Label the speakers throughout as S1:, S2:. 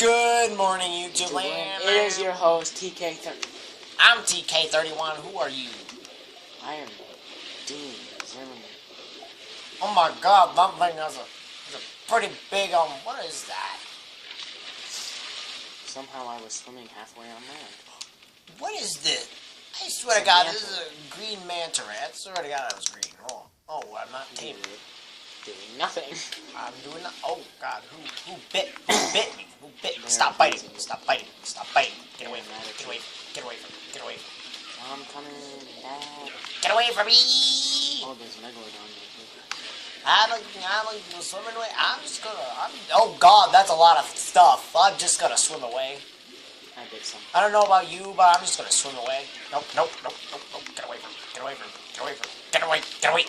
S1: Good morning, YouTube land.
S2: It is your host, TK30.
S1: I'm TK31. Who are you?
S2: I am Dean Zimmerman.
S1: Oh my god, that thing has a pretty big, what is that?
S2: Somehow I was swimming halfway on land.
S1: What is this? I swear to God, this is a green manta ray. I swear to God, that was green. Oh, I'm not taming.
S2: Doing nothing.
S1: I'm doing that. Oh God, who bit me? Who bit me? Stop biting! Stop biting! Stop biting! Get away from me! Get away! Get away from me! Get away from me!
S2: I'm coming, Dad.
S1: Get away from me!
S2: Oh, there's Megalodon there.
S1: I'm swimming away. Oh God, that's a lot of stuff. I'm just gonna swim away.
S2: I did some.
S1: I don't know about you, but I'm just gonna swim away. Nope. Get away from me. Get away from me. Get away from me. Get away. Get away.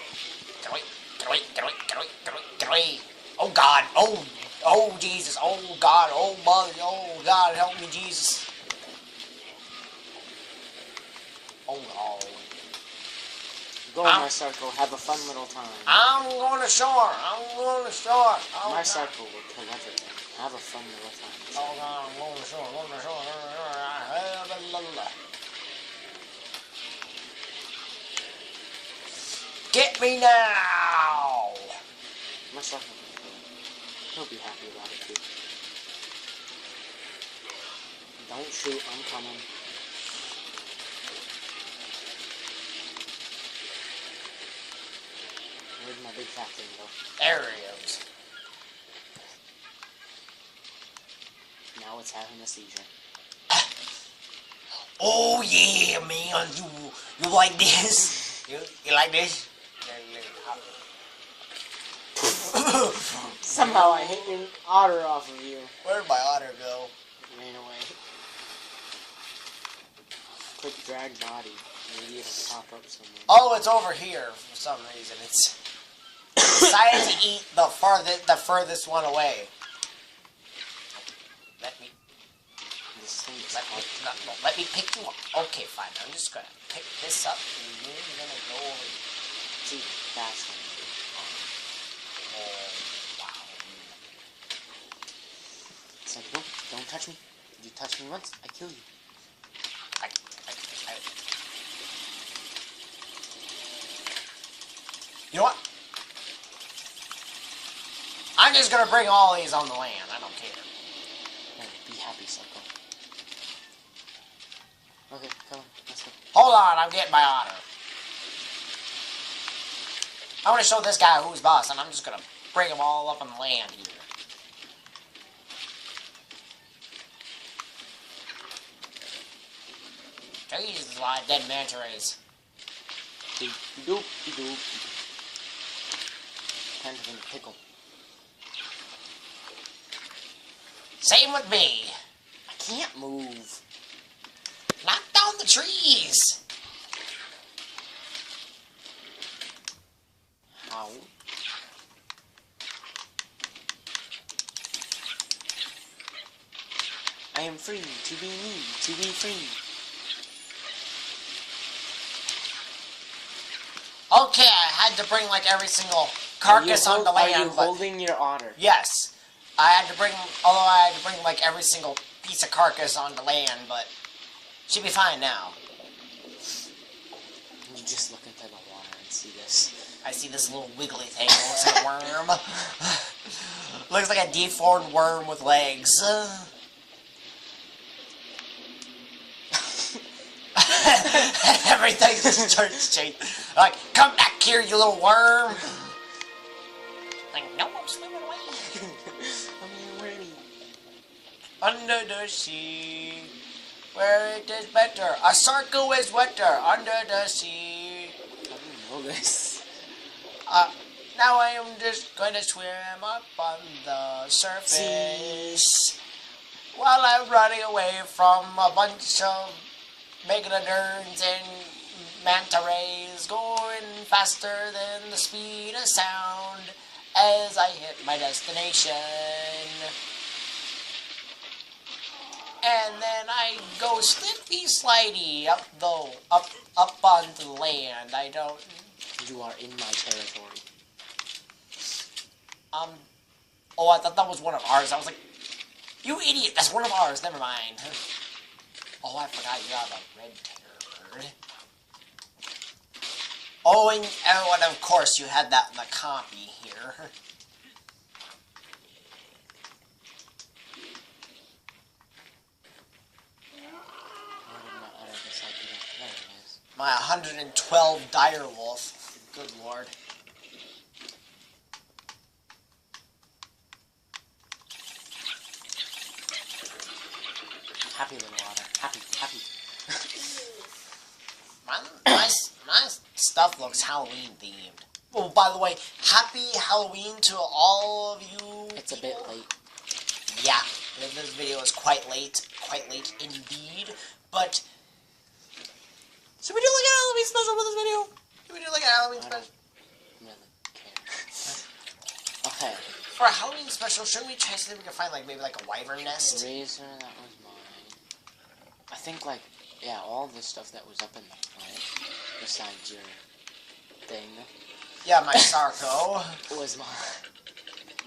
S1: Get away. Get away. Get away. Get away. Get away. Get away. Oh God. Oh Jesus. Oh God. Oh mother. Oh God. Help me, Jesus. Oh no.
S2: Go in my circle. Have a fun little time.
S1: I'm going to shore. I'm going to shore. Oh,
S2: my circle will kill everything. Have a fun little time.
S1: Oh God, I'm going to shore. I'm going to shore. Get me now!
S2: My circle will kill him. He'll be happy about it too. Don't shoot. I'm coming. Where'd my big fat thing go?
S1: There he is.
S2: Now it's having a seizure.
S1: Oh yeah, man. You like this? You like this?
S2: Somehow I hit your otter off of you.
S1: Where'd my otter go?
S2: It ran away. Click drag body. Maybe it'll pop up somewhere.
S1: Oh, it's over here for some reason. It's decided to eat the furthest one away. Let me pick you up. Okay, fine. I'm just gonna pick this up and then you're gonna go over.
S2: See, that's one.
S1: Oh, wow.
S2: It's like, no, don't touch me. You touch me once, I kill you.
S1: You know what? I'm just gonna bring all these on the land. I don't care.
S2: No, be happy, Psycho. Okay, come on, let's go.
S1: Hold on, I'm getting my otter. I want to show this guy who's boss, and I'm just gonna bring them all up on the land here. Jesus, there's a lot of dead manta rays.
S2: Doop. Kind of in a pickle.
S1: Same with me.
S2: I can't move.
S1: Knock down the trees.
S2: How? I am free to be me, to be free.
S1: Okay, I had to bring like every single carcass on the land.
S2: Are you holding your otter?
S1: Yes. I had to bring like every single piece of carcass on the land, but she'll be fine now.
S2: You just look into the water and see this.
S1: I see this little wiggly thing. It looks like a worm. Looks like a deformed worm with legs. Everything just starts changing. Like, come back here, you little worm. Like, no, I'm swimming away.
S2: I'm already.
S1: Under the sea, where it is better. A circle is wetter under the sea.
S2: I don't know this.
S1: Now I am just going to swim up on the surface while I'm running away from a bunch of megalodons and manta rays going faster than the speed of sound as I hit my destination. And then I go slippy slidey up onto the land. I don't.
S2: You are in my territory.
S1: Oh, I thought that was one of ours. I was like, You idiot! That's one of ours. Never mind. Oh, I forgot you have a red terror bird. Oh, and of course you had that in the copy here.
S2: There it is.
S1: My 112 dire wolf. Good lord.
S2: Happy little otter. Happy.
S1: My stuff looks Halloween themed. Oh, by the way, happy Halloween to all of you.
S2: It's a bit late.
S1: Yeah, this video is quite late indeed. But should we do like a Halloween special for this video? Should we do like a Halloween special?
S2: Really care. Okay.
S1: For a Halloween special, shouldn't we try something we can find like maybe like a wyvern nest?
S2: Razor, that was mine. I think like yeah, all this stuff that was up in the front, besides your thing.
S1: Yeah, my Sarco.
S2: Was mine.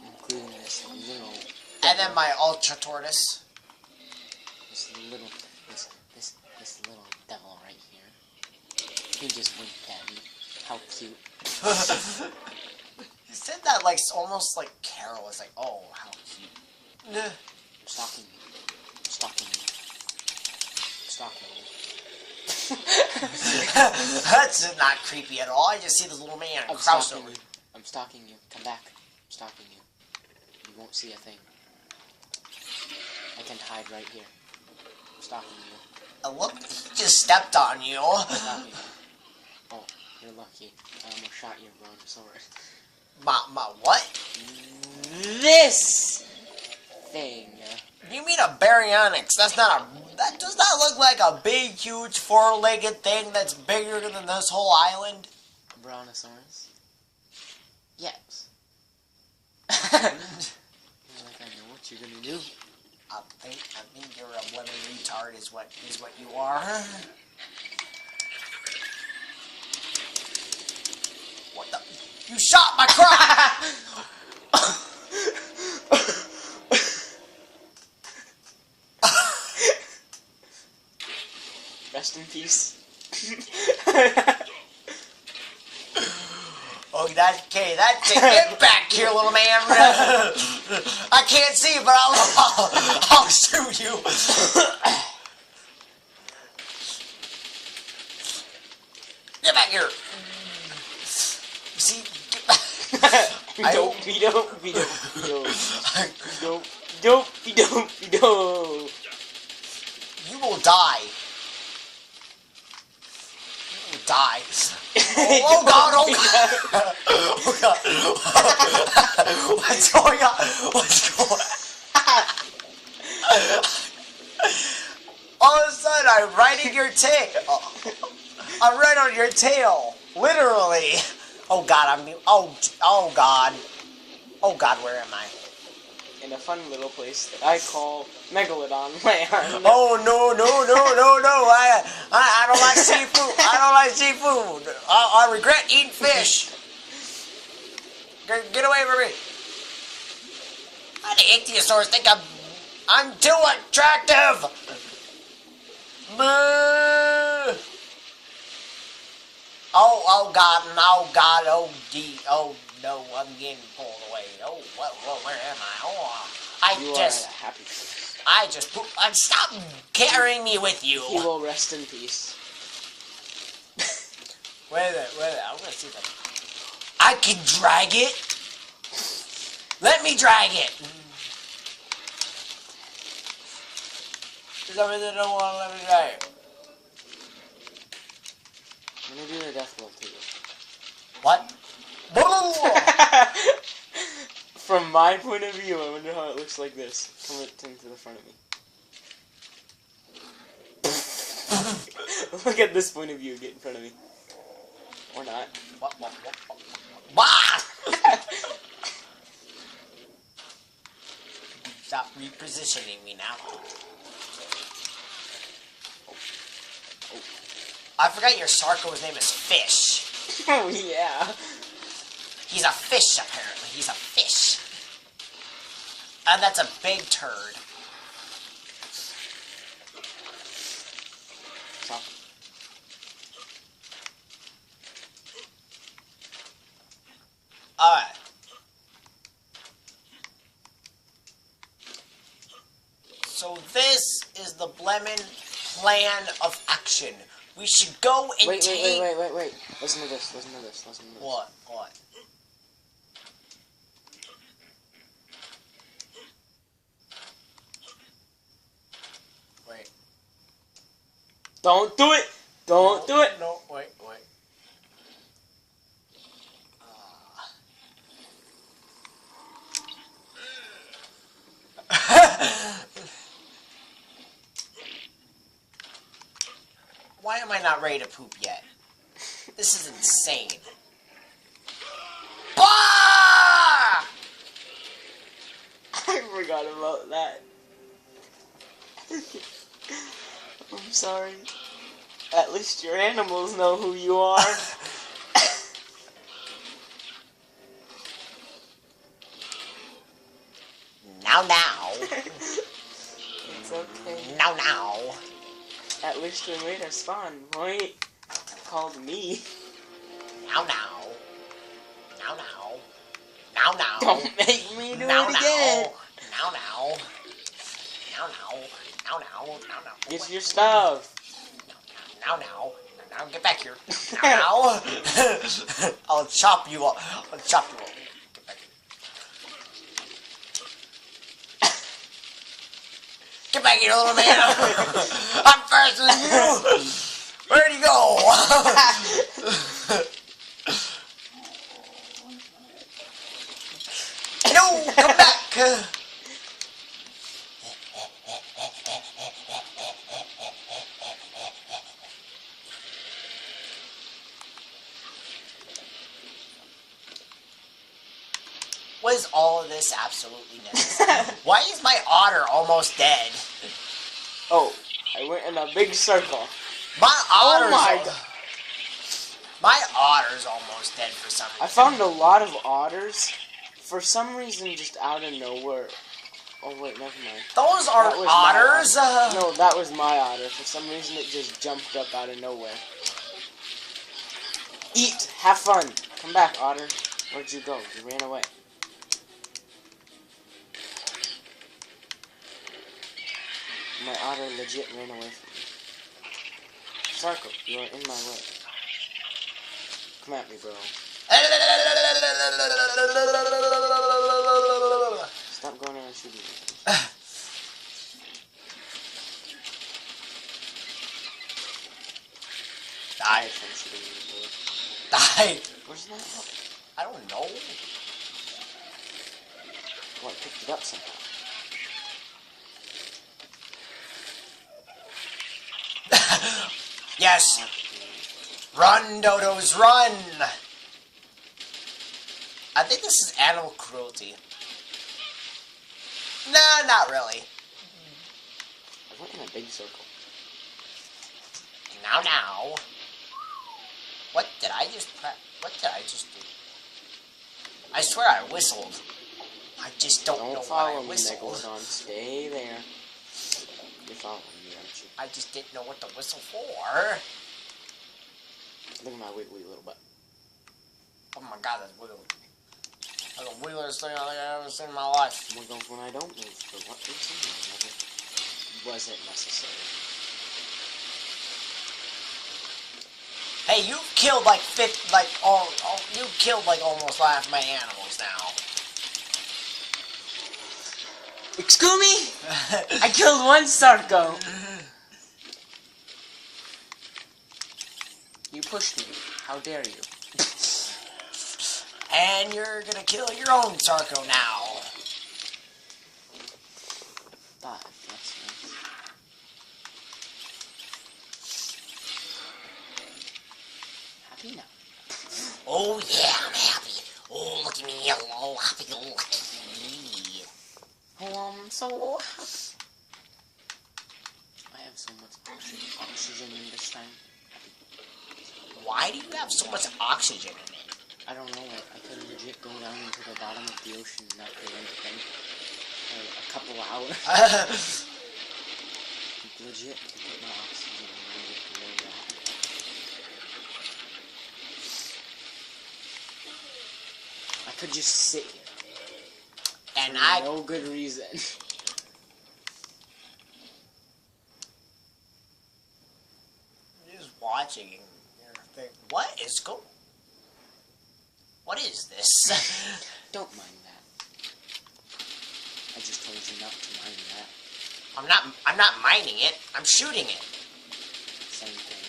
S2: Including this little
S1: And then my Ultra Tortoise.
S2: This little devil right here. He just winked at me. How cute.
S1: You said that like almost like Carol was like, oh, how cute.
S2: I'm stalking you. I'm stalking you. I'm stalking you.
S1: That's not creepy at all. I just see this little man
S2: I'm
S1: crouched
S2: stalking
S1: over.
S2: you. I'm stalking you. Come back. I'm stalking you. You won't see a thing. I can hide right here. I'm stalking you.
S1: Look, he just stepped on you.
S2: I'm stalking you. Oh, you're lucky. I almost shot your brontosaurus.
S1: My what?
S2: This thing.
S1: You mean a baryonyx? That does not look like a big, huge, four-legged thing that's bigger than this whole island.
S2: A brontosaurus? Yes. You're like, I know what you're gonna do.
S1: I think you're a lemon retard is what you are. What the? You shot my crop!
S2: Rest in peace.
S1: Oh, that's it. Get back here, little man. I can't see, but I'll shoot you. Get back here. See? You will die. You will die. Oh god, oh god. Oh god. What's going on? What's going on? All of a sudden, I'm riding your tail. I'm right on your tail. Literally. Oh god, oh god. Oh god, where am I?
S2: In a fun little place that I call Megalodon Land.
S1: Oh no. I don't like seafood. I don't like seafood. I regret eating fish. Get away from me. How do ichthyosaurs think I'm too attractive? Boo. Oh god, oh no, I'm getting pulled away. Oh, where am I? Oh, stop carrying me with you.
S2: He will rest in peace.
S1: Wait a minute, I'm gonna see that. I can drag it. Let me drag it. For some reason, they don't want to let me drag it.
S2: I'm gonna do the death blow to you.
S1: What?
S2: From my point of view, I wonder how it looks like this. Come to the front of me. Look at this point of view. Get in front of me. Or not.
S1: What? Stop repositioning me now. Oh. I forgot your Sarco's name is Fish.
S2: Oh, yeah.
S1: He's a fish, apparently. He's a fish. And that's a big turd. So this is the Blemon plan of action. We should go and
S2: Wait.
S1: take...
S2: Wait. Listen to this.
S1: What? Wait.
S2: Don't do it! Don't do it!
S1: No, wait. Why am I not ready to poop yet? This is insane. Bah!
S2: I forgot about that. I'm sorry. At least your animals know who you are.
S1: Now.
S2: It's okay.
S1: Now.
S2: At least we made a spawn point called me.
S1: Now.
S2: Don't make me do it again.
S1: Now.
S2: Get your stuff.
S1: Now. Get back here. Now. I'll chop you up. Get back here. Get back here, little man. I'm faster than you. Where'd he go? No, come back. Was all of this absolutely necessary? Why is my otter almost dead?
S2: Oh, I went in a big circle.
S1: My otter's
S2: my God.
S1: My otter's almost dead for some reason.
S2: I found a lot of otters. For some reason, just out of nowhere. Oh wait, never mind.
S1: Those are
S2: That was my
S1: otters.
S2: otter. No, that was my otter. For some reason, it just jumped up out of nowhere. Eat. Have fun. Come back, otter. Where'd you go? You ran away. My otter legit ran away from me. Sarko, you are in my way. Come at me, bro. Stop going around shooting me.
S1: Die.
S2: From shooting me, boy.
S1: Die.
S2: Where's my otter?
S1: I don't know.
S2: Oh, I picked it up somehow.
S1: Yes. Run, dodos, run. I think this is animal cruelty. Nah, not really.
S2: I went in a big circle.
S1: Now. What did I just do? I swear I whistled. I just don't know
S2: Don't
S1: why
S2: follow
S1: I
S2: me,
S1: whistled.
S2: Megalodon. Stay there. You're following me, aren't you?
S1: I just didn't know what to whistle for.
S2: Look at my wiggly little butt.
S1: Oh my god, that's wiggly. That's the wiggliest thing I think I've ever seen in my life.
S2: Wiggles when I don't move. For what reason? Never wasn't necessary.
S1: Hey, you killed like you killed like almost half my animals now.
S2: Excuse me? I killed one Sarko. You pushed me. How dare you?
S1: And you're gonna kill your own Sarko now.
S2: That's nice. Happy now.
S1: Oh yeah, I'm happy. Oh, look at me, hello, happy, look at me.
S2: Oh, I'm so happy. I have so much oxygen in this time.
S1: Why do you have so much oxygen in it?
S2: I don't know. I could legit go down into the bottom of the ocean and not feel anything for a couple hours. Legit, to put my oxygen and move it below that. I could just sit here.
S1: And
S2: for no good reason.
S1: watching your thing. What is What is this?
S2: Don't mind that. I just told you not to mind that.
S1: I'm not mining it. I'm shooting it.
S2: Same thing.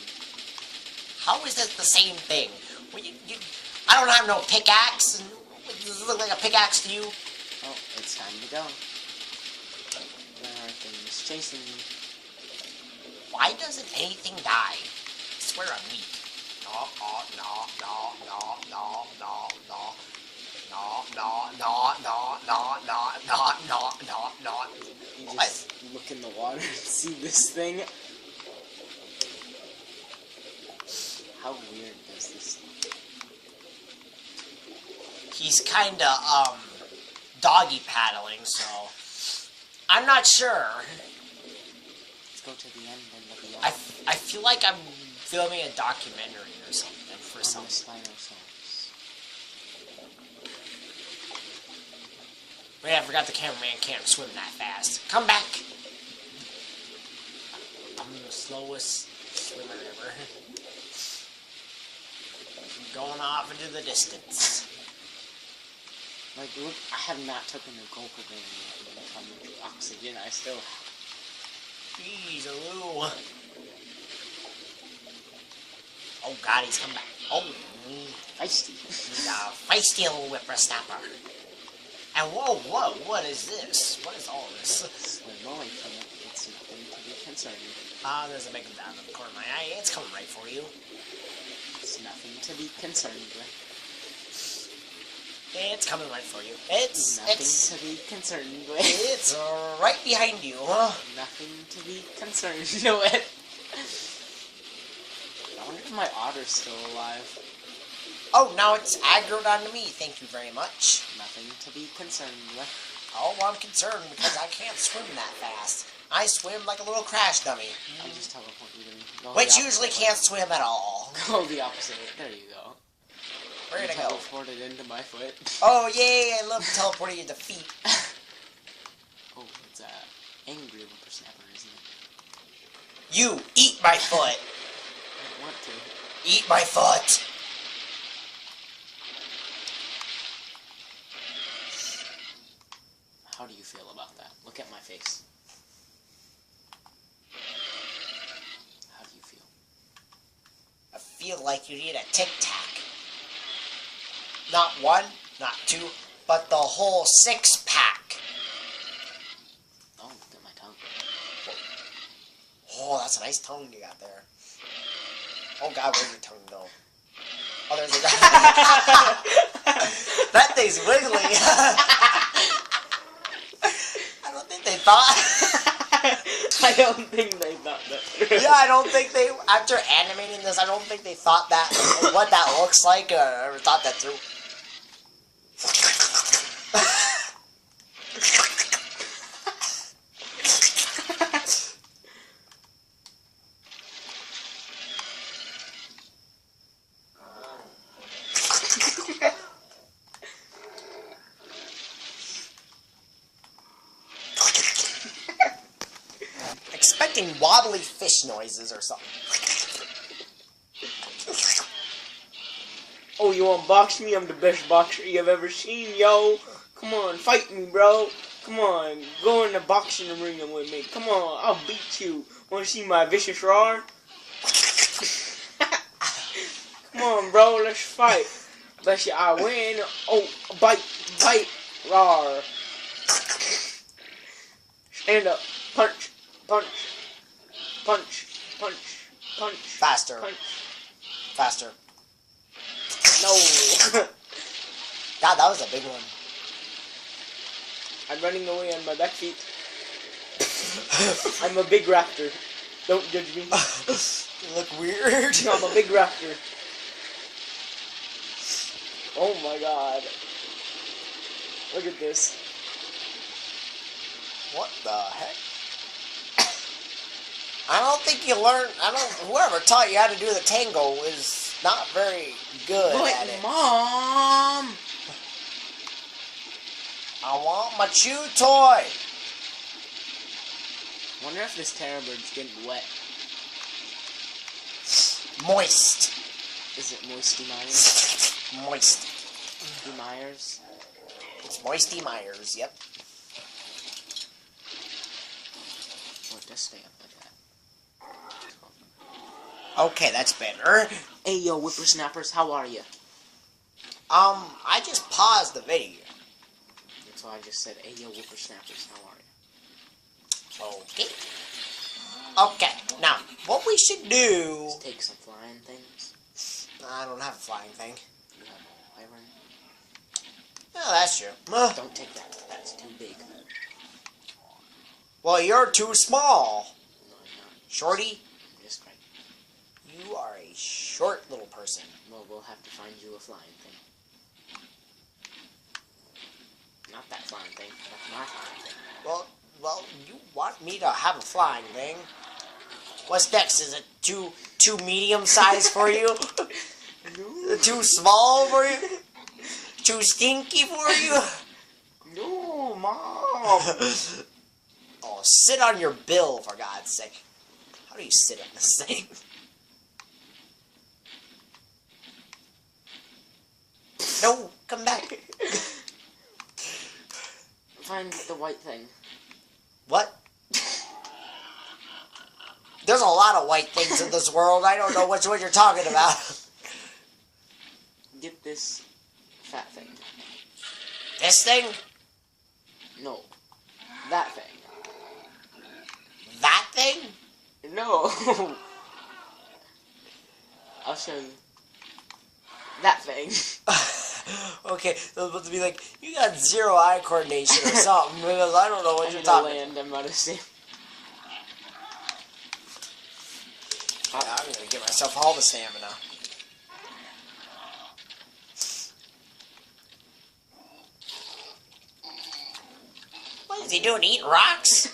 S1: How is this the same thing? Well, I don't have no pickaxe. Does it look like a pickaxe to you?
S2: Oh, it's time to go. There are things chasing me.
S1: Why doesn't anything die? I swear I'm weak. No, no, no, no, no, no, no. No, no, no, no, no, no, no, no, no, no.
S2: You just look in the water and see this thing. How weird does this look?
S1: He's kinda, doggy paddling, so I'm not sure.
S2: Let's go to the end and look at
S1: I feel like I'm filming a documentary or something for some.
S2: Spinosaurus.
S1: Wait, I forgot the cameraman can't swim that fast. Come back! I'm the slowest swimmer ever. Going off into the distance.
S2: Like, look, I have not taken a gulp of it yet. Even how much oxygen I still have.
S1: Jeez, Lou. Oh god, he's come back. Oh,
S2: Feisty.
S1: he's a feisty little whippersnapper. And whoa, what is this? What is all this?
S2: Swim away from it. It's nothing to be concerned with.
S1: Ah, there's a big down in the corner of my eye. It's coming right for you.
S2: It's nothing to be concerned with.
S1: It's coming right for you.
S2: Nothing to be concerned with.
S1: It's right behind you.
S2: Nothing to be concerned with. I wonder if my otter's still alive.
S1: Oh, now it's aggroed onto me. Thank you very much.
S2: Nothing to be concerned with.
S1: Oh, well, I'm concerned because I can't swim that fast. I swim like a little crash dummy.
S2: I'll just teleport you to me.
S1: Which usually can't swim at all.
S2: Go the opposite way. There you go.
S1: Where did I go?
S2: Teleported into my foot.
S1: Oh, yay, I love teleporting into feet.
S2: Oh, it's a angry whippersnapper, isn't it?
S1: You, eat my foot.
S2: I don't want to.
S1: Eat my foot.
S2: How do you feel about that? Look at my face. How do you feel?
S1: I feel like you need a Tic Tac. Not one, not two, but the whole 6-pack.
S2: Oh, look at my tongue.
S1: Oh, that's a nice tongue you got there. Oh god, where'd your tongue go? Oh, there's a guy. That thing's wiggly. I don't think they thought.
S2: I don't think they thought that.
S1: Yeah, I don't think they, after animating this, I don't think they thought that, what that looks like, or thought that through. Expecting wobbly fish noises or something.
S3: Oh, you wanna box me? I'm the best boxer you've ever seen, yo. Come on, fight me, bro. Come on, go in the boxing arena with me. Come on, I'll beat you. Wanna see my vicious roar? Come on, bro, let's fight. Bet you I win. Oh, bite, roar. Stand up, punch, punch, punch, punch, punch.
S1: Faster.
S3: Punch.
S1: Faster.
S3: No.
S1: God, that was a big one.
S3: I'm running away on my back feet. I'm a big raptor. Don't judge me.
S1: You look weird.
S3: No, I'm a big raptor. Oh my god. Look at this.
S1: What the heck? I don't think you learned. Whoever taught you how to do the tango is not very good at it.
S2: Mom!
S1: I want my chew toy.
S2: Wonder if this terror bird's getting wet.
S1: Moist.
S2: Is it Moisty Myers?
S1: Moist.
S2: D. Myers?
S1: It's Moisty Myers, yep.
S2: Oh, it does stay up like that.
S1: Okay, that's better.
S2: Hey, yo, whippersnappers, how are you?
S1: I just paused the video.
S2: That's why I just said, hey, yo, whippersnappers, how are you?
S1: Okay. Okay, now, what we should do...
S2: Let's take some flying things.
S1: I don't have a flying thing.
S2: You have a wyvern?
S1: Oh, that's true.
S2: Don't take that. That's too big.
S1: Well, you're too small.
S2: No, I'm not.
S1: Shorty,
S2: I'm just right.
S1: you are a short little person.
S2: Well, we'll have to find you a flying thing. Not that flying thing. That's my flying thing.
S1: Well, you want me to have a flying thing? What's next? Is it too medium size for you?
S2: No.
S1: Too small for you? Too stinky for you?
S3: No, Mom.
S1: Oh, sit on your bill, for God's sake. How do you sit on this thing? No, come back.
S2: Find the white thing.
S1: What? There's a lot of white things in this world. I don't know which one you're talking about.
S2: Get this fat thing.
S1: This thing?
S2: No. That thing.
S1: That thing?
S2: No. I'll show you. That thing.
S1: Okay, I was about to be like, you got zero eye coordination or something, because I don't know what you're
S2: I'm
S1: talking
S2: gonna land, I'm about to say.
S1: Yeah, I'm gonna give myself all the stamina. What is he doing? Eating rocks?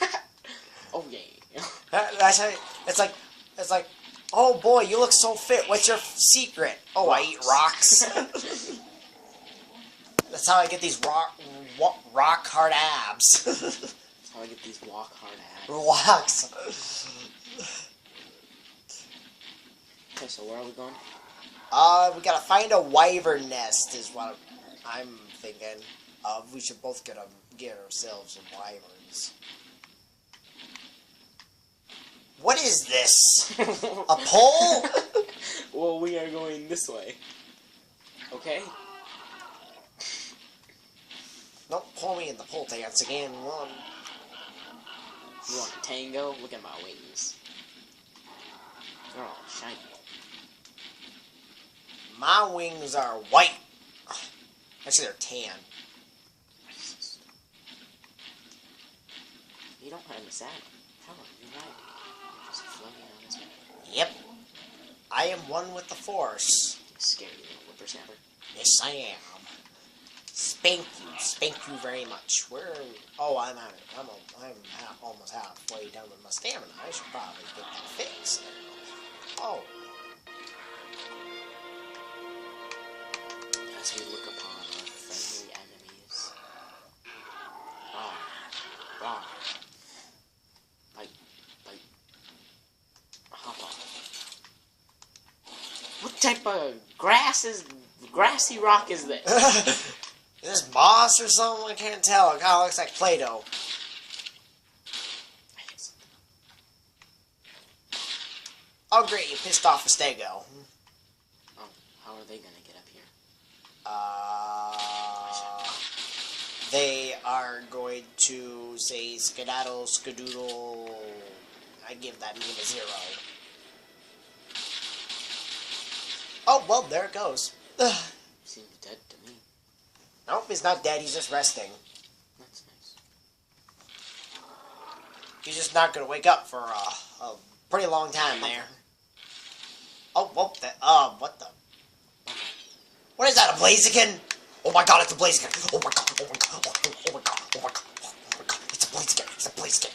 S2: Oh yeah.
S1: That's how, it's like, oh boy, you look so fit. What's your secret? Oh, I eat rocks. That's how I get these rock hard abs.
S2: That's how I get these walk hard abs.
S1: Rocks.
S2: Okay, so where are we going?
S1: We gotta find a wyvern nest is what I'm thinking of. We should both get ourselves some wyverns. What is this? A pole?
S2: Well, we are going this way. Okay?
S1: Don't pull me in the pole dance again. One.
S2: You want a tango? Look at my wings. They're all shiny.
S1: My wings are white. Actually, they're tan.
S2: You don't have a saddle. How are you riding? You're just floating on his back.
S1: Yep. I am one with the force.
S2: Scary little whippersnapper.
S1: Yes, I am. Spank you very much. Where? Oh, I'm almost halfway done with my stamina. I should probably get that fixed. Oh,
S2: As we look upon our friendly enemies. Rawr, rawr. Bite, bite. Hop on. What type of grassy rock is this?
S1: is this moss or something? I can't tell. It kind of looks like Play-Doh.
S2: I hit something.
S1: Oh, great! You pissed off a stego.
S2: Oh, how are they gonna get up here?
S1: They are going to say skedaddle, skadoodle. I give that meme a 0. Oh, well, there it goes.
S2: Seems dead to me.
S1: Nope, he's not dead. He's just resting.
S2: That's nice.
S1: He's just not going to wake up for a pretty long time there. Oh, whoa, what the? What is that, a Blaziken? Oh my god, it's a Blaziken. Oh my god, oh my god, oh my god, oh my god, oh my god. It's a Blaziken, it's a Blaziken.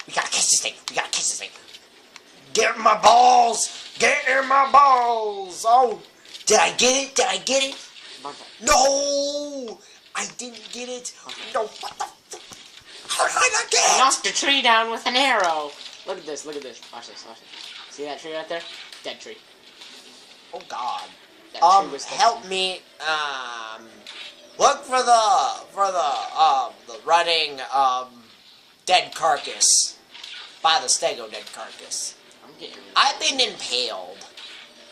S1: We gotta catch this thing. We gotta catch this thing. Get in my balls! Get in my balls! Oh, did I get it? Did I get it? No! I didn't get it. No, what the fuck? How did I not get
S2: I
S1: it?
S2: knocked a tree down with an arrow. Look at this, look at this. Watch this, watch this. See that tree right there? Dead tree.
S1: Oh God.
S2: That tree was
S1: Help me. Look for the running dead carcass by the Stego dead carcass.
S2: I'm getting.
S1: I've been impaled.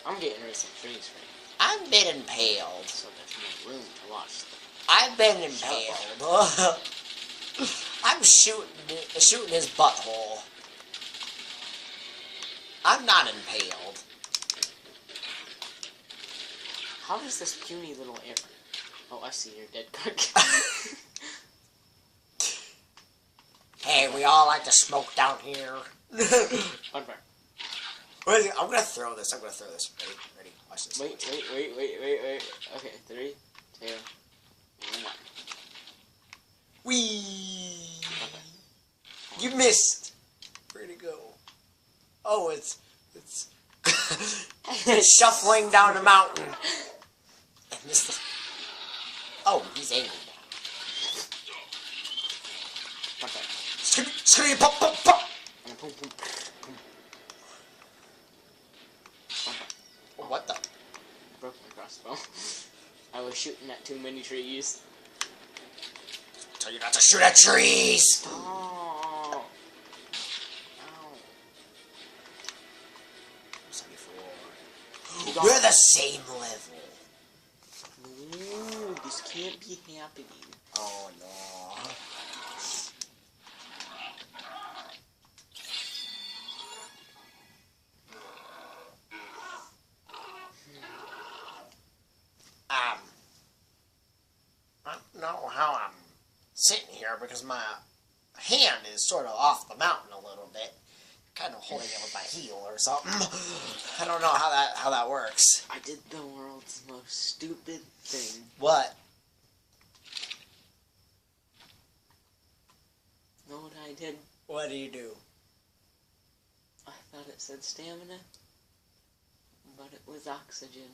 S2: I'm getting rid of some trees right
S1: I've been impaled.
S2: so there's more room to watch them.
S1: I've been impaled. I'm shooting his butthole. I'm not impaled.
S2: How does this puny little air? Oh, I see your dead carcass.
S1: Hey, we all like to smoke down here.
S2: Bonfire.
S1: Wait, I'm gonna throw this. Ready? Watch this.
S2: Wait. Okay, 3, 2, 1.
S1: Whee!
S2: Okay.
S1: You missed. Where'd it go? Oh, it's it's shuffling down the mountain. I missed it. Oh, he's angry now.
S2: Bonfire.
S1: Scream, pop, pop, pop.
S2: And boom, boom, boom. Bonfire.
S1: What the?
S2: Broke my crossbow. I was shooting at too many trees.
S1: Tell you not to shoot at trees.
S2: Oh. Ow.
S1: 74. We're the same level.
S2: No, this can't be happening.
S1: Oh no. I don't know how I'm sitting here because my hand is sort of off the mountain a little bit. Kind of holding it with my heel or something. I don't know how that works.
S2: I did the world's most stupid thing.
S1: What?
S2: Know what I did?
S1: What do you do?
S2: I thought it said stamina, but it was oxygen.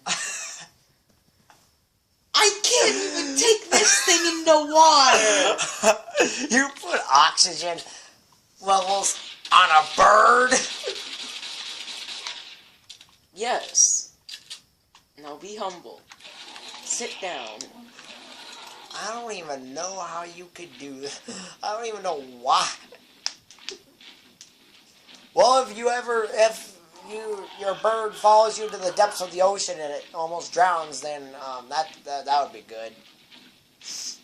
S2: I can't even take this thing in the water!
S1: You put oxygen levels on a bird?
S2: Yes. Now be humble. Sit down.
S1: I don't even know how you could do this. I don't even know why. Well, if your bird follows you to the depths of the ocean and it almost drowns, then that would be good. So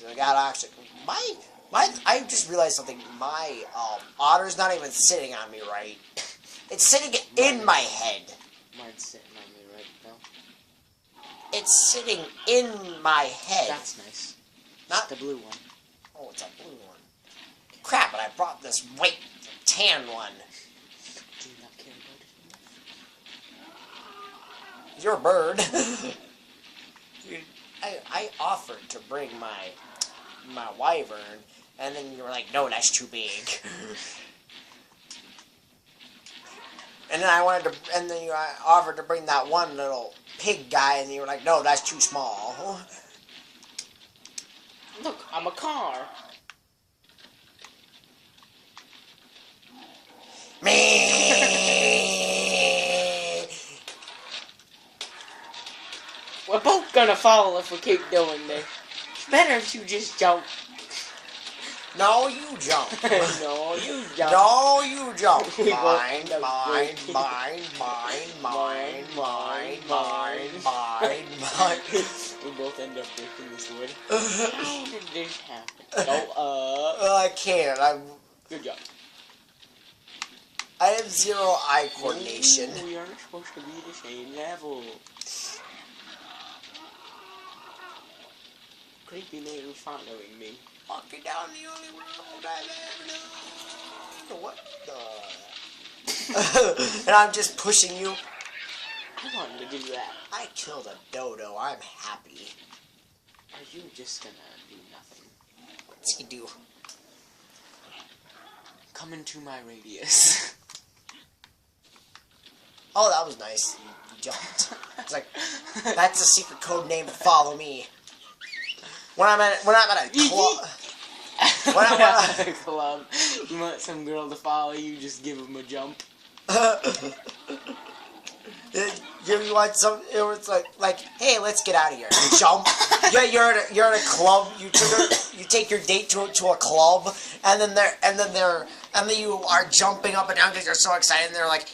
S1: I got oxygen. I just realized something. My otter's not even sitting on me right. It's sitting in my head.
S2: Mine's sitting on me right now.
S1: It's sitting in my head.
S2: That's nice.
S1: Not
S2: the blue one.
S1: Oh, it's a blue one. Crap! But I brought this white tan one.
S2: Do you not care about it?
S1: You're a bird. Dude, I offered to bring my wyvern, and then you were like, no, that's too big. And then I offered to bring that one little pig guy, and you were like, no, that's too small.
S2: Look, I'm a car.
S1: Me.
S2: We're both gonna fall if we keep doing this. It's better if you just jump.
S1: No, you jump.
S2: No, you jump.
S1: No, you jump.
S2: We
S1: Mine,
S2: both-
S1: mine, mine, mine, mine, mine, mine, mine, mine.
S2: We both end up breaking this wood. How did this happen? Go
S1: I can't.
S2: Good job.
S1: I have zero eye coordination.
S2: Ooh, we aren't supposed to be the same level. Creepy neighbor following me.
S1: Walking down the only road I've ever known. What the? And I'm just pushing you.
S2: I wanted to do that.
S1: I killed a dodo. I'm happy.
S2: Are you just gonna do nothing?
S1: What's he do?
S2: Come into my radius.
S1: Oh, that was nice. You jumped. It's like, that's a secret code name to follow me. When I'm at a club. When I'm at
S2: a club. You want some girl to follow you, just give him a jump.
S1: You want some? It was like, hey, let's get out of here. You jump. Yeah, you're at a club. You take your date to a club, and then you are jumping up and down because you're so excited. And they're like,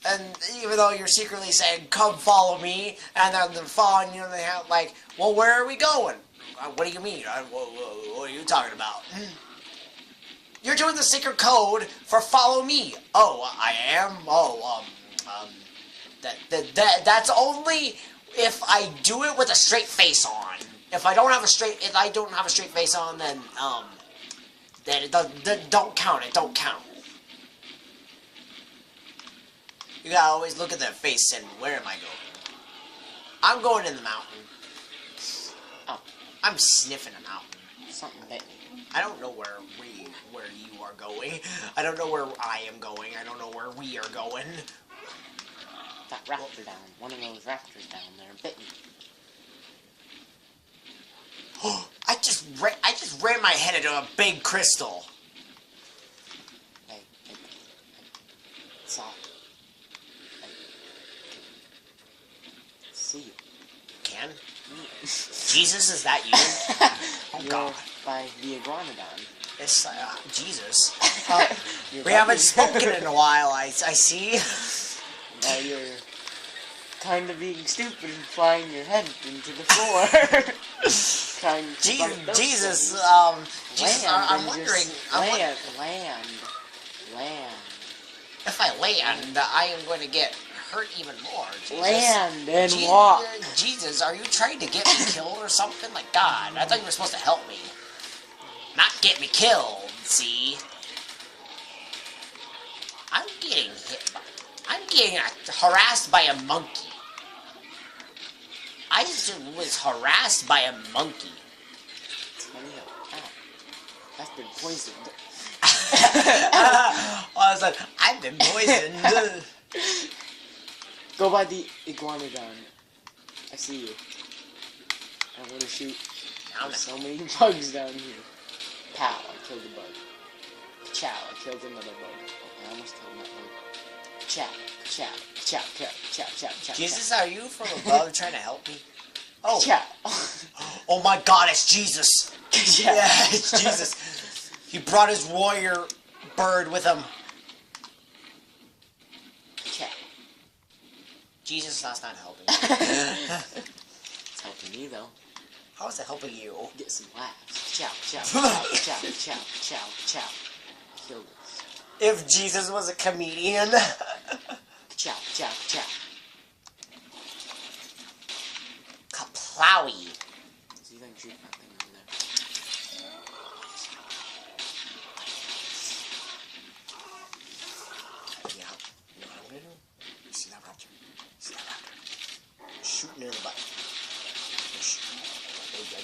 S1: and even though you're secretly saying, "Come follow me," and then they're following you, and they have like, well, where are we going? What do you mean? What are you talking about? You're doing the secret code for follow me. Oh, I am. Oh, that's only if I do it with a straight face on. If I don't have a straight face on, then it don't count. It don't count. You gotta always look at their face and where am I going? I'm going in the mountain.
S2: Oh,
S1: I'm sniffing a mountain.
S2: something bit me.
S1: I don't know where you are going. I don't know where I am going. I don't know where we are going.
S2: That raptor down. One of those raptors down there bit me.
S1: I just ran my head into a big crystal.
S2: Hey, stop. Hey. See you.
S1: Can?
S2: Mm.
S1: Jesus, is that you? Oh
S2: You're
S1: God.
S2: by the iguanodon.
S1: It's Jesus.
S2: You're
S1: We
S2: by
S1: haven't
S2: the-
S1: spoken in a while. I see.
S2: Now you're kind of being stupid and flying your head into the floor. Trying to bump those
S1: Jesus.
S2: things.
S1: Jesus.
S2: Land
S1: I'm
S2: and
S1: wondering.
S2: just
S1: I'm won-
S2: land.
S1: If I land, I am going to get hurt even more. Jesus.
S2: Land and
S1: Je-
S2: walk.
S1: Jesus, are you trying to get me killed or something? Like, God, I thought you were supposed to help me. Not get me killed, see? I'm getting harassed by a monkey. I just was harassed by a monkey.
S2: It's funny how I've been poisoned.
S1: I was like, I've been poisoned.
S2: Go by the iguanodon. I see you. I want to shoot.
S1: Now,
S2: There's so many bugs down here. Pow, I killed a bug. Chow, I killed another bug. Oh, I almost killed that bug. Chow, chow, chow, chow, chow, chow, chow.
S1: Jesus, are you from above trying to help me? Oh,
S2: Chow.
S1: oh my God, it's Jesus.
S2: Chow.
S1: Yeah, it's Jesus. He brought his warrior bird with him.
S2: Chow.
S1: Jesus, that's not helping.
S2: It's helping me though.
S1: How is it helping you?
S2: Get some laughs. Chow, chow, chow, chow, chow, chow, chow. Kill this.
S1: If Jesus was a comedian.
S2: Chow, chow, chow.
S1: Kaplowy.
S2: See if I can shoot that thing over there.
S1: Yeah. You know what I'm gonna do? See that raptor? See that raptor? Shooting in the butt.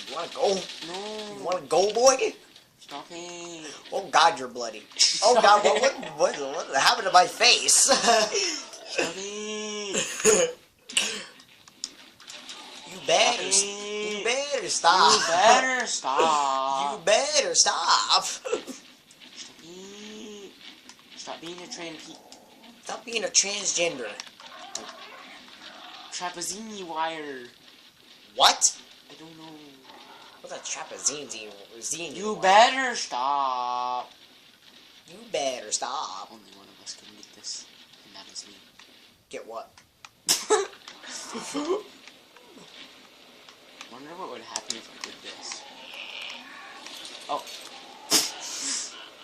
S1: You wanna go? You
S2: No.
S1: wanna go, boy?
S2: Stop it.
S1: Oh God, you're bloody. Oh God, what happened to my face?
S2: Stop it.
S1: You better
S2: You
S1: stop.
S2: better stop.
S1: You better stop.
S2: Stop it. Stop being a trans
S1: Stop being a transgender.
S2: Trapezzini wire.
S1: What?
S2: I don't know.
S1: What's a trapezzini?
S2: You better stop.
S1: You better stop.
S2: Only one of us can get this, and that is me.
S1: Get what?
S2: Wonder what would happen if I did this. Oh.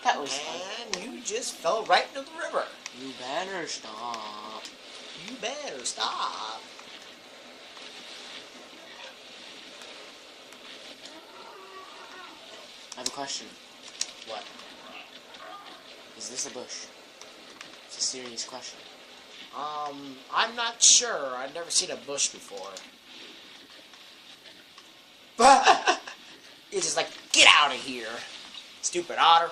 S2: That was fun.
S1: And you just fell right into the river.
S2: You better stop.
S1: You better stop.
S2: I have a question.
S1: What?
S2: Is this a bush? It's a serious question.
S1: I'm not sure. I've never seen a bush before. It's just like, get out of here, stupid otter.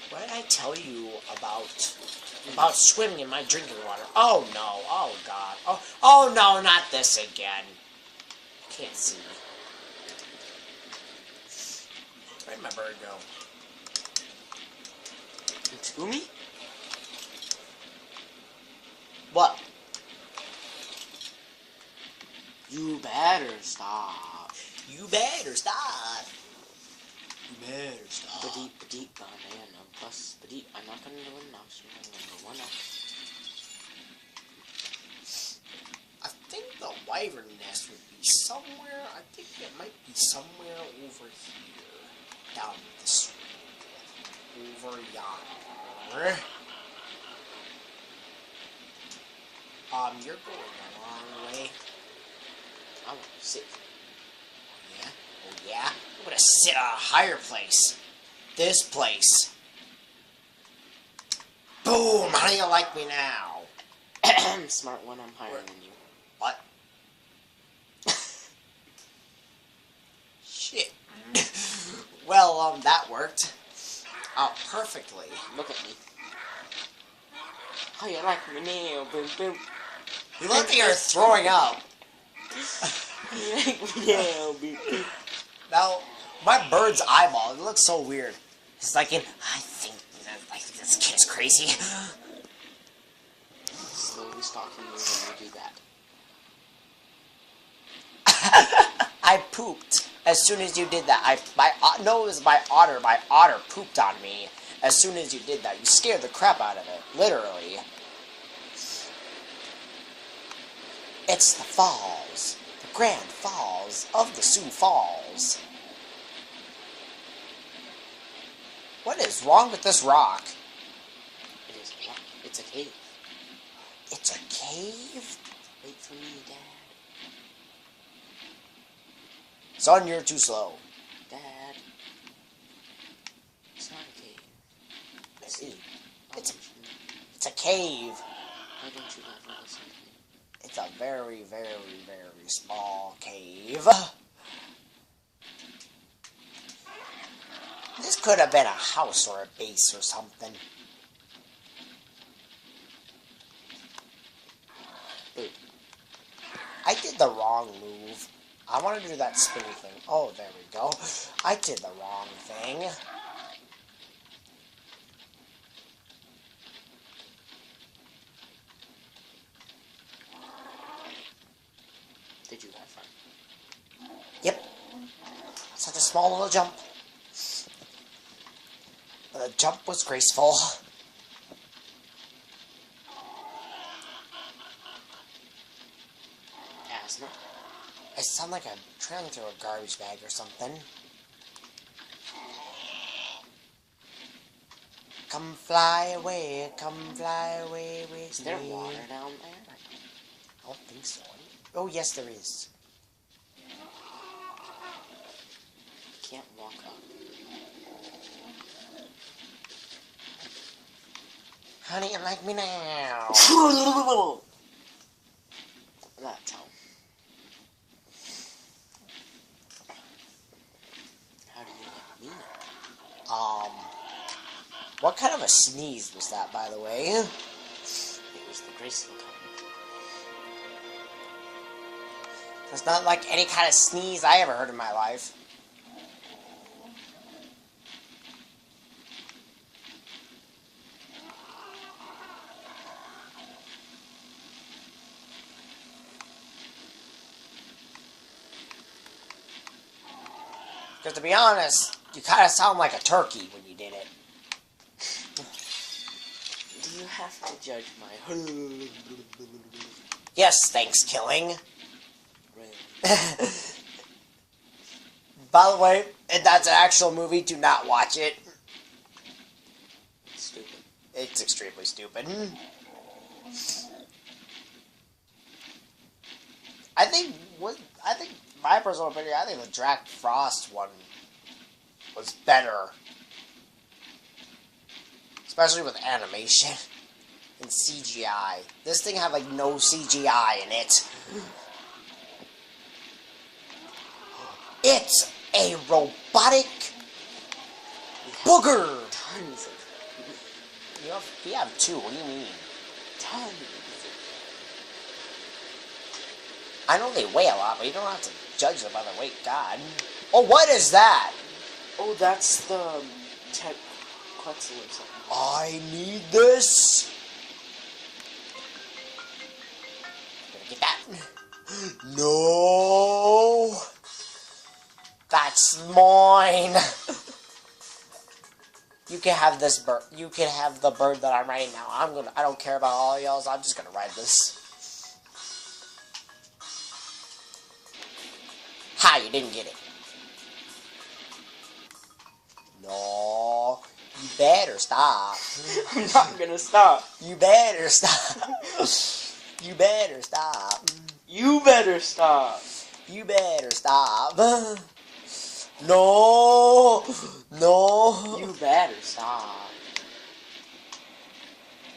S1: What I tell you about swimming in my drinking water? Oh no! Oh god! Oh no! Not this again! Can't see. Where'd my bird go?
S2: It's Umi?
S1: What?
S2: You better stop.
S1: You better stop. You better stop.
S2: Badee, banana, plus badee. I'm not gonna do enough, so I'm gonna go one up.
S1: I think the wyvern nest would be somewhere. I think it might be somewhere over here. Down this way. Over yonder. You're going the wrong way.
S2: I want to sit.
S1: Yeah? Oh yeah? I'm gonna sit on a higher place. This place. Boom! How do you like me now?
S2: Smart one, I'm higher than you.
S1: What? Shit. Well, that worked. Oh, perfectly.
S2: Look at me. How you like me now? Boom, boom.
S1: You look like you're throwing up.
S2: How you like me now? Boom, boom.
S1: Now, my bird's eyeball, it looks so weird. It's like I think this kid's crazy.
S2: Slowly stalking you when you do that.
S1: I pooped as soon as you did that. No, it was my otter. My otter pooped on me as soon as you did that. You scared the crap out of it, literally. It's the falls, the grand falls of the Sioux Falls. What is wrong with this rock?
S2: It is a rock. It's a cave.
S1: It's a cave?
S2: Wait for me, Dad.
S1: Son, you're too slow.
S2: Dad. It's not a cave.
S1: It's a cave.
S2: Why don't you ever listen to me?
S1: It's a very, very, very small cave. This could have been a house or a base or something.
S2: Boom.
S1: I did the wrong move. I wanted to do that spinny thing. Oh, there we go. I did the wrong thing.
S2: Did you have fun?
S1: Yep. Such a small little jump. But the jump was graceful.
S2: Asthma.
S1: I sound like I'm trying to throw a garbage bag or something. Come fly away with
S2: Is there
S1: me.
S2: water down there?
S1: I don't think so. Oh, yes, there is.
S2: Can't walk up.
S1: Honey, you like me now?
S2: That's how. How do you like me now?
S1: What kind of a sneeze was that, by the way?
S2: It was the graceful kind.
S1: It's not like any kind of sneeze I ever heard in my life. Because to be honest, you kind of sound like a turkey when you did it.
S2: Do you have to judge my...
S1: Yes, thanks, killing.
S2: Really?
S1: By the way, if that's an actual movie, do not watch it.
S2: It's stupid.
S1: It's extremely stupid. I think my personal opinion, I think the Jack Frost one was better. Especially with animation and CGI. This thing had like no CGI in it. It's a robotic booger.
S2: Tons of
S1: We have 2. What do you mean?
S2: Tons.
S1: I know they weigh a lot, but you don't have to judge them by their weight. God. Oh, what is that?
S2: Oh, that's the tech Quetzal or something.
S1: I need this. Gonna get that. No. That's mine. You can have this bird. You can have the bird that I'm riding now. I don't care about all y'all. I'm just gonna ride this. Ha! You didn't get it. No. You better stop.
S3: I'm not gonna stop.
S1: You better stop. You better stop.
S3: You better stop.
S1: You better stop. No. No.
S2: You better stop.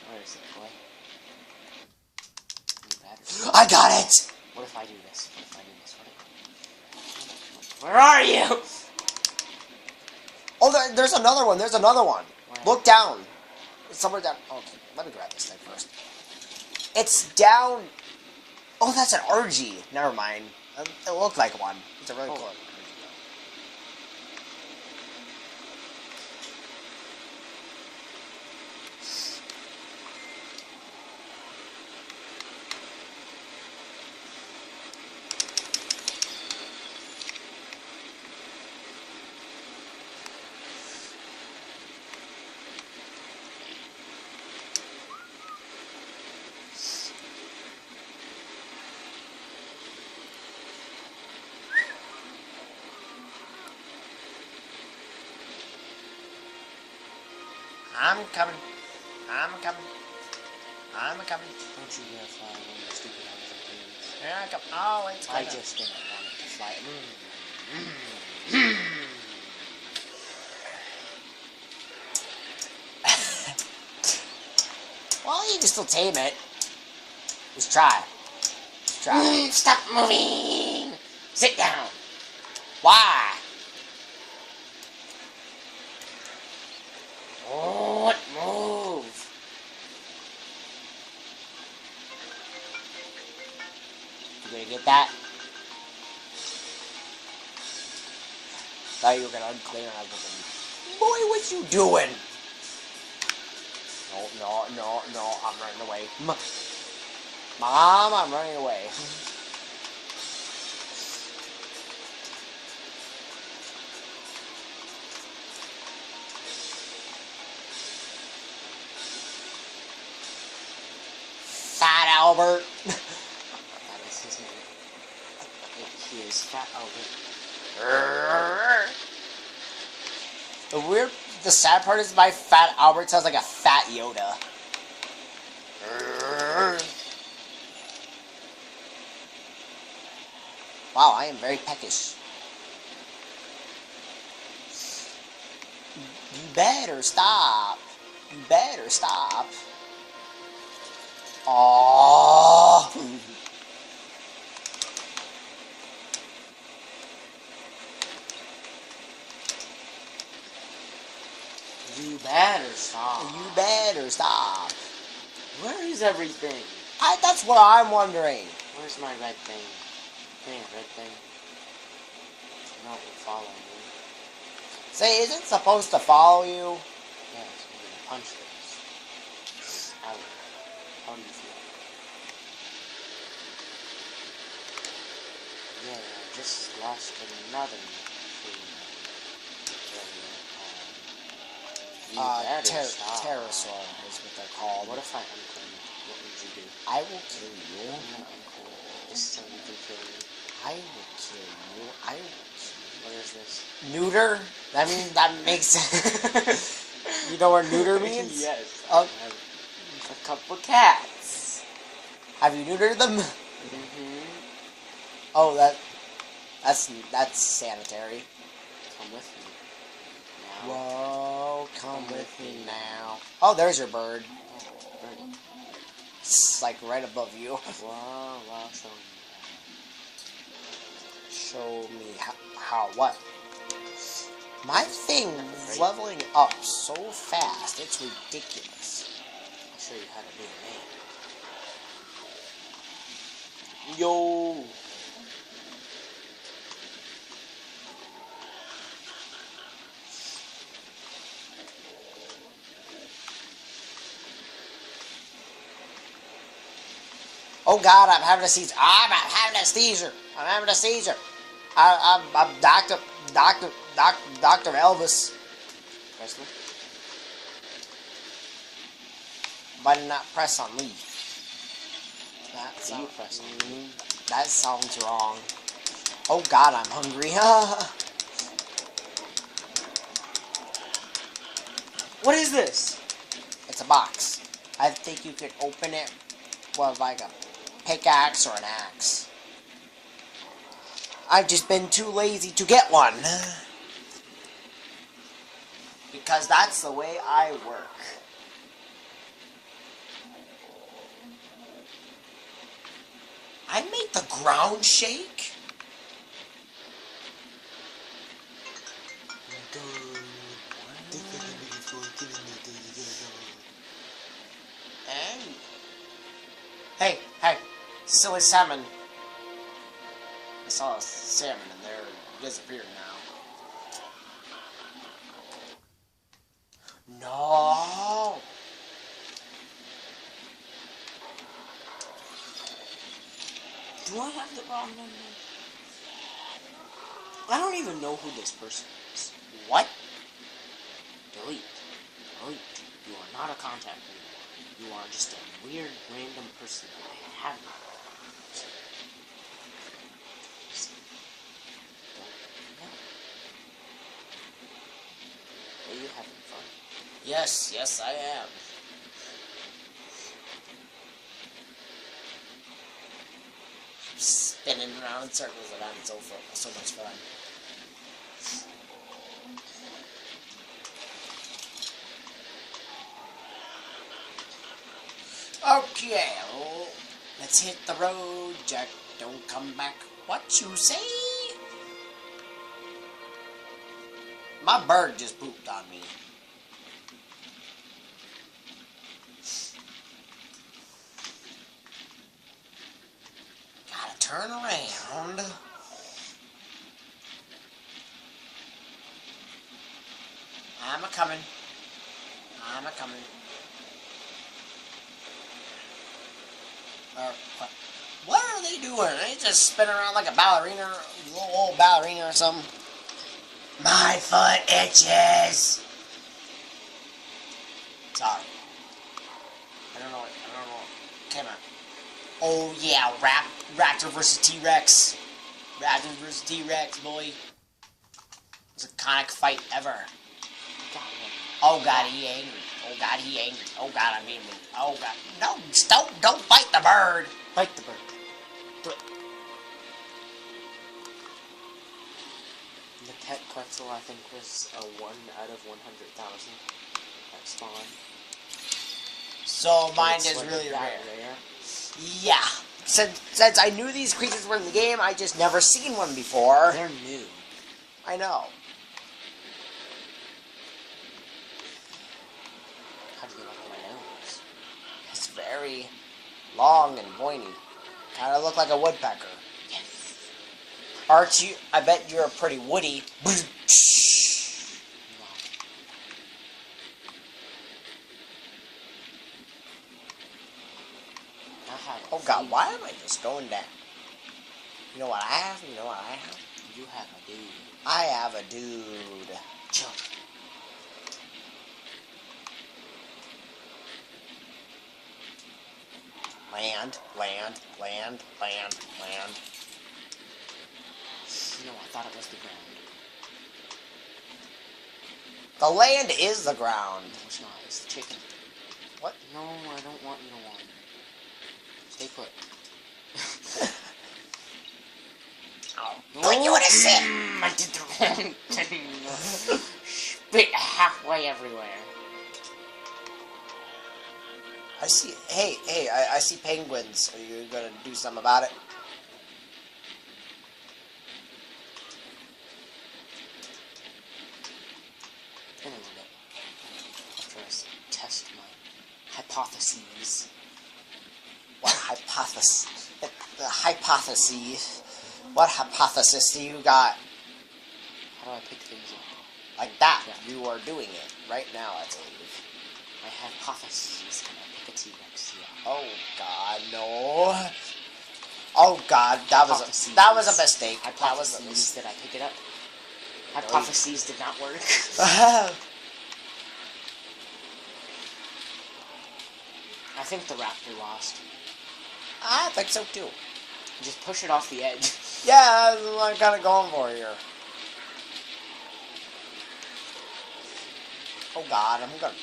S2: Where is it, boy? You better stop.
S1: I got it.
S2: What if I do this? What if I do this? Where are you?
S1: Oh, there's another one. There's another one.
S2: Where?
S1: Look down. It's somewhere down. Okay, let me grab this thing first. It's down. Oh, that's an RG. Never mind. It looked like one. It's a really cool. I'm coming. I'm coming. I'm coming.
S2: Don't you dare fly one of the stupid things.
S1: Here I come. Oh, it's
S2: I
S1: coming.
S2: just didn't want it to fly.
S1: Well, you can still tame it. Just try. Just try.
S2: Stop moving! Sit down!
S1: Why?
S2: What move?
S1: You gonna get that? Thought you were gonna unclear everything. Boy, what you doing? No, I'm running away. Mom, I'm running away. Fat Albert.
S2: That is his name. He is Fat Albert.
S1: The sad part is my Fat Albert sounds like a fat Yoda. Wow, I am very peckish. You better stop. You better stop. Aww.
S2: You better stop.
S1: You better stop.
S2: Where is everything?
S1: That's what I'm wondering.
S2: Where's my red thing? Hey, red thing. No, follow me.
S1: Say, is it supposed to follow you?
S2: Yes, I'm gonna punch this. Ow. How do you feel? Yeah, I just lost another thing. You better stop.
S1: Pterosaur is what they're called.
S2: What if I unclaim it? What would you do?
S1: I will kill you.
S2: I'm gonna unclaim it. This is how you can kill me.
S1: I will kill you. I will kill
S2: What is this?
S1: you. Neuter? I mean, that makes You know what neuter means?
S2: Yes.
S1: Oh.
S2: I have a couple cats.
S1: Have you neutered them?
S2: Mm-hmm.
S1: Oh, that's sanitary.
S2: Come with me. Now.
S1: Whoa, come with me now. Oh, there's your bird.
S2: Oh, birdie.
S1: It's like right above you.
S2: Wow, show me.
S1: Show me how what? My thing
S2: right?
S1: leveling up so fast. It's ridiculous.
S2: I'll show you how to do it, man.
S3: Yo.
S1: Oh God, I'm having a seizure. I'm having a seizure. I'm having a seizure. I'm Dr. Elvis.
S2: Presley?
S1: But not press on leave.
S2: Do you press on me?
S1: That sounds wrong. Oh God, I'm hungry.
S2: What is this?
S1: It's a box. I think you could open it with like a pickaxe or an axe. I've just been too lazy to get one. Because that's the way I work. I make the ground shake? And hey, silly salmon. I saw a salmon and they're disappearing now. No.
S2: Do I have the wrong number? I don't even know who this person is.
S1: What?
S2: Delete. Delete. You are not a contact anymore. You are just a weird, random person that I have not. Are you having fun?
S1: Yes, I am. Spinning around in circles and having so much fun. Okay, well, let's hit the road, Jack. Don't come back. What you say? My bird just pooped on me. Gotta turn around. I'm a-coming. What are they doing? They just spin around like a ballerina, little old ballerina or something. My foot itches. Sorry. I don't know. Came out. Oh yeah, Raptor versus T-Rex. Raptor versus T-Rex, boy. It's a iconic fight ever. Oh God, he angry. Oh God, he angry. Oh God, I'm angry. Oh God, no, don't fight the bird.
S2: Fight the bird. The pet Quetzal, I think, was a 1 out of 100,000 at spawn.
S1: So mine is
S2: like
S1: really
S2: that
S1: rare. Yeah. Since I knew these creatures were in the game, I just never seen one before.
S2: They're new.
S1: I know.
S2: How do you like my nose?
S1: It's very long and pointy. Kind of look like a woodpecker.
S2: Yes.
S1: Aren't you? I bet you're pretty woody.
S2: No.
S1: Oh God, why am I just going down? You know what I have?
S2: You have a dude.
S1: I have a dude.
S2: Jump.
S1: Land.
S2: No, I thought it was the ground.
S1: The land is the ground.
S2: No, it's not. It's the chicken.
S1: What?
S2: No, I don't want you to wander. Stay put.
S1: Put you in a sit.
S2: I did the wrong thing. Spit halfway everywhere.
S1: I see. Hey, I see penguins. Are you gonna do something about it?
S2: hypotheses.
S1: What hypothesis? The hypothesis. What hypothesis do you got?
S2: How do I pick things up?
S1: Like that.
S2: Yeah.
S1: You are doing it right now, I believe.
S2: My hypotheses, and I pick a T-Rex, yeah.
S1: Oh God, no! Oh God, that was
S2: Hypotheses.
S1: a mistake. That was a
S2: Hypotheses,
S1: mistake.
S2: did I pick it up? Hypotheses did not work. I think the raptor lost.
S1: I think so too.
S2: Just push it off the edge.
S1: Yeah, that's what I'm kind of going for here. Oh God, I'm gonna.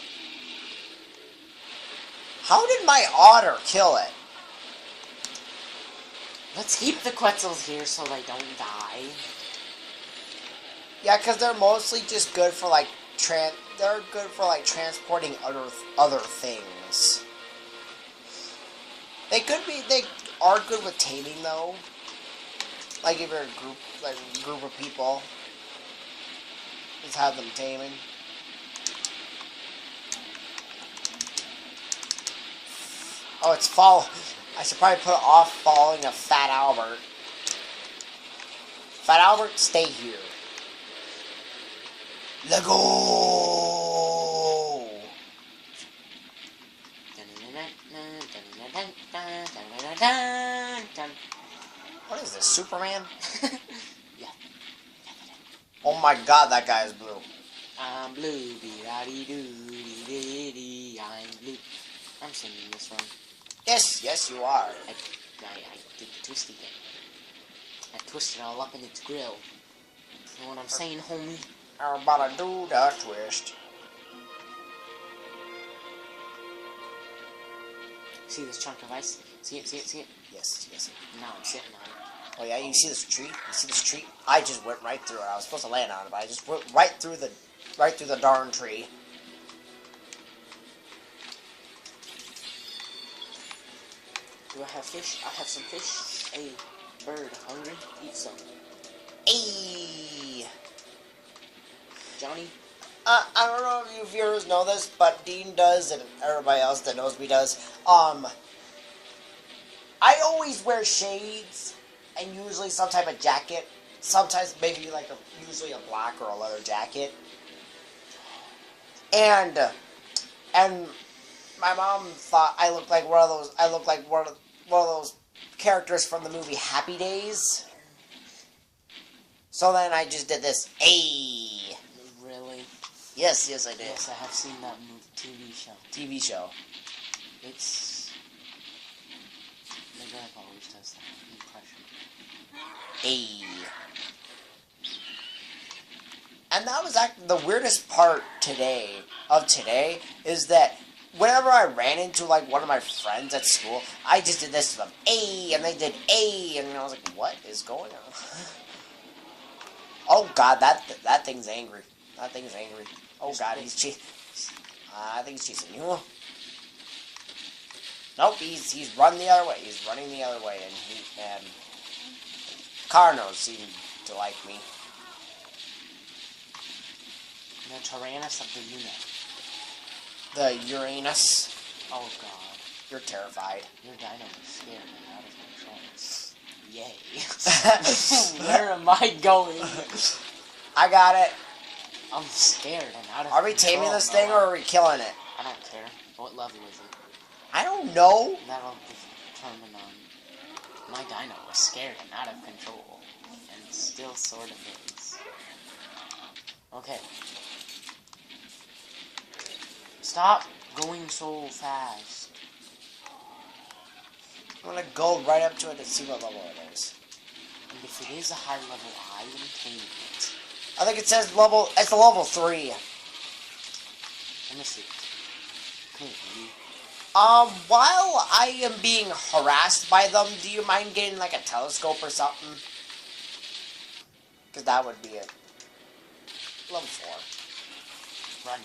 S1: How did my otter kill it?
S2: Let's keep the Quetzals here so they don't die.
S1: Yeah, because they're mostly just good for like they're good for like transporting other things. They are good with taming though. Like if you're a group of people, just have them taming. Oh, it's fall. I should probably put off following a Fat Albert. Fat Albert, stay here. Let go. What is this, Superman?
S2: Yeah.
S1: Oh my God, that guy is blue.
S2: I'm blue, be-da-dee-doo-dee-dee-dee, I'm blue. I'm singing this one.
S1: Yes, you are.
S2: I did the twisty thing. I twisted all up in its grill. You know what I'm saying, homie?
S1: I'm about to do the twist.
S2: See this chunk of ice? See it?
S1: Yes.
S2: Now I'm sitting on it.
S1: Oh yeah, you see this tree? I just went right through it. I was supposed to land on it, but I just went right through the darn tree.
S2: Do I have fish? I have some fish. Hey, bird, hungry? Eat some.
S1: Ayy.
S2: Johnny?
S1: I don't know if you viewers know this, but Dean does, and everybody else that knows me does. I always wear shades, and usually some type of jacket. Sometimes maybe usually a black or a leather jacket. And my mom thought I looked like one of those. I looked like one of those characters from the movie Happy Days. So then I just did this. Ayy.
S2: Really?
S1: Yes, I did.
S2: Yes, I have seen that TV show.
S1: TV show.
S2: It's... My grandpa always does that impression.
S1: Ayy. And that was actually the weirdest part today is that whenever I ran into like one of my friends at school, I just did this to them, "Ay," and they did "ay," and I was like, "What is going on?" Oh God, that thing's angry. That thing's angry. Oh God, he's chasing. I think he's chasing you. Nope, he's running the other way. He's running the other way, and Carnos seem to like me.
S2: The Tyrannus of the unit.
S1: The Uranus.
S2: Oh God.
S1: You're terrified.
S2: Your dino is scared and out of control. Yay. Where am I going?
S1: I got it.
S2: I'm scared and out of
S1: Are we
S2: control.
S1: taming this thing or are we killing it?
S2: I don't care. What level is it?
S1: I don't know.
S2: That'll determine on... My dino was scared and out of control. And still sort of is. Okay. Stop going so fast.
S1: I'm gonna go right up to it and see what level it is.
S2: And if it is a high level, I am taming it.
S1: I think it says level. It's a level 3.
S2: Let me see. Come here, you.
S1: While I am being harassed by them, do you mind getting like a telescope or something? Because that would be it. Level 4.
S2: Run.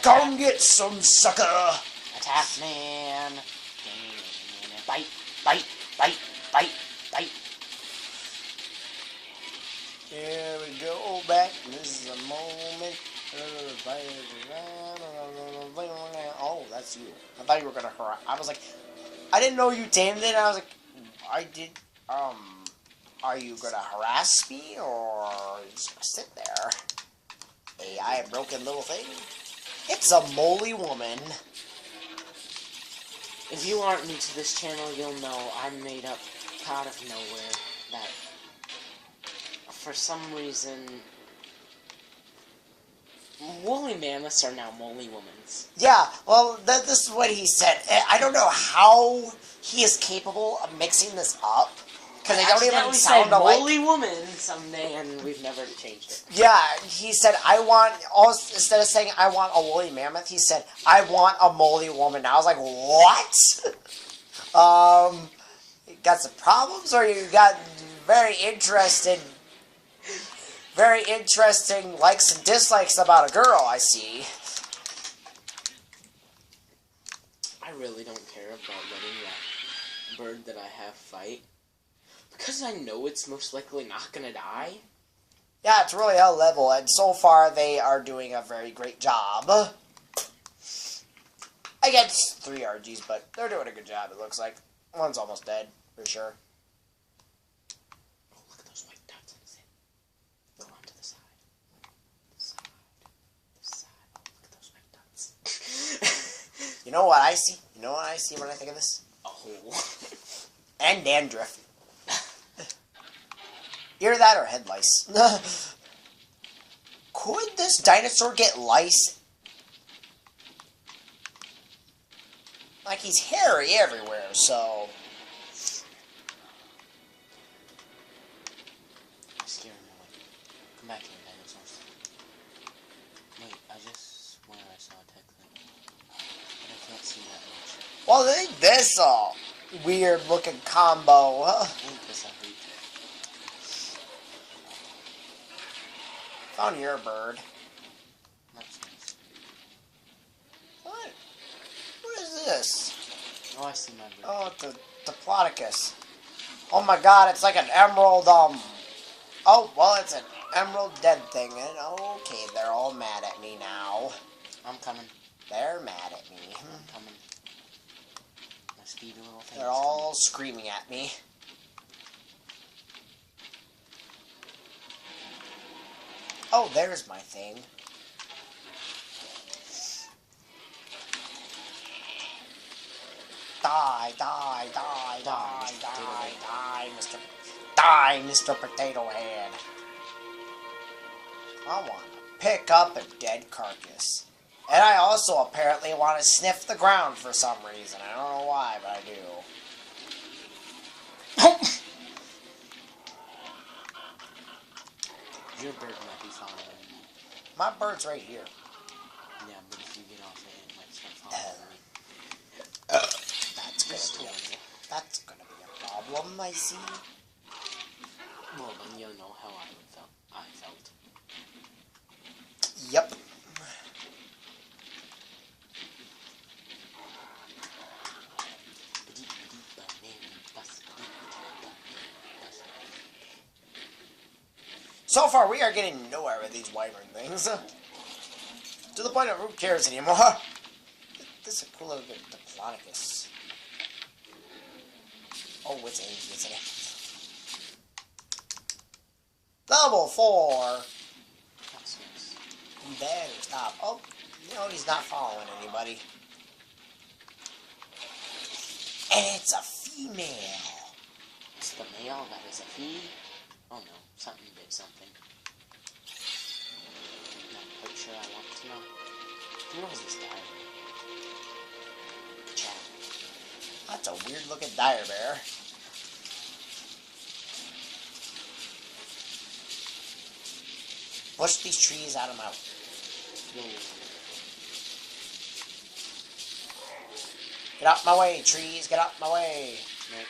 S1: Come get some, sucker!
S2: Attack man. Bite, bite, bite, bite, bite.
S1: Here we go back. This is a moment harass you. I thought you were gonna harass. I was like, I didn't know you tamed it. I was like, I did. Are you gonna harass me or just gonna sit there? AI broken little thing. It's a moly woman.
S2: If you aren't new to this channel, you'll know I'm made up out of nowhere that for some reason woolly mammoths are now moly womans.
S1: Yeah, well, this is what he said. I don't know how he is capable of mixing this up. Because they don't even sound alike.
S2: Moly woman someday, and we've never changed it.
S1: Yeah, he said, instead of saying, I want a woolly mammoth, he said, I want a moly woman. I was like, what? You got some problems, or you got very interesting likes and dislikes about a girl, I see.
S2: I really don't care about letting that bird that I have fight. Because I know it's most likely not gonna die.
S1: Yeah, it's really a level, and so far they are doing a very great job. Against 3 RGs, but they're doing a good job, it looks like. One's almost dead, for sure.
S2: Oh, look at those white dots on his head. Go on to the side. The side. The side. Oh, look at those white dots.
S1: You know what I see? You know what I see when I think of this?
S2: A hole.
S1: And dandruff. Either that or head lice. Could this dinosaur get lice? Like, he's hairy everywhere, so...
S2: Scare me away. Come back here, dinosaurs. Wait, I just swear I saw a tech thing. But I can't see that much.
S1: Well, I think this weird-looking combo.
S2: I think this I hate.
S1: Found your bird.
S2: That's nice.
S1: What? What is this?
S2: Oh, I see my bird.
S1: Oh, it's a Diplodocus. Oh my god, it's like an emerald, Oh, well, it's an emerald dead thing. And okay, they're all mad at me now.
S2: I'm coming.
S1: They're mad at me.
S2: I'm coming. My speedy little thing.
S1: They're all screaming at me. Oh, there's my thing. Die, die, die, die, die, die, Mr. Potato Head. I want to pick up a dead carcass. And I also apparently want to sniff the ground for some reason. I don't know why, but I do.
S2: Your bird might be following me.
S1: My bird's right here.
S2: Yeah, but if you get off it, it might start following me.
S1: That's gonna be a problem, I see.
S2: Well, then you'll know how I felt.
S1: Yep. So far, we are getting nowhere with these wyvern things. To the point of who cares anymore. This is a cool little bit of Diplodocus. Oh, it's angry, isn't it? Level 4!
S2: That's nice.
S1: You better stop. Oh, you know he's not following anybody. And it's a female.
S2: It's the male that is a he. Oh no, something did something. Not quite sure I want to know. Who was this guy? Chat.
S1: That's a weird looking dire bear. Push these trees out of my way. Get out my way, trees. Get out my way.
S2: Nope.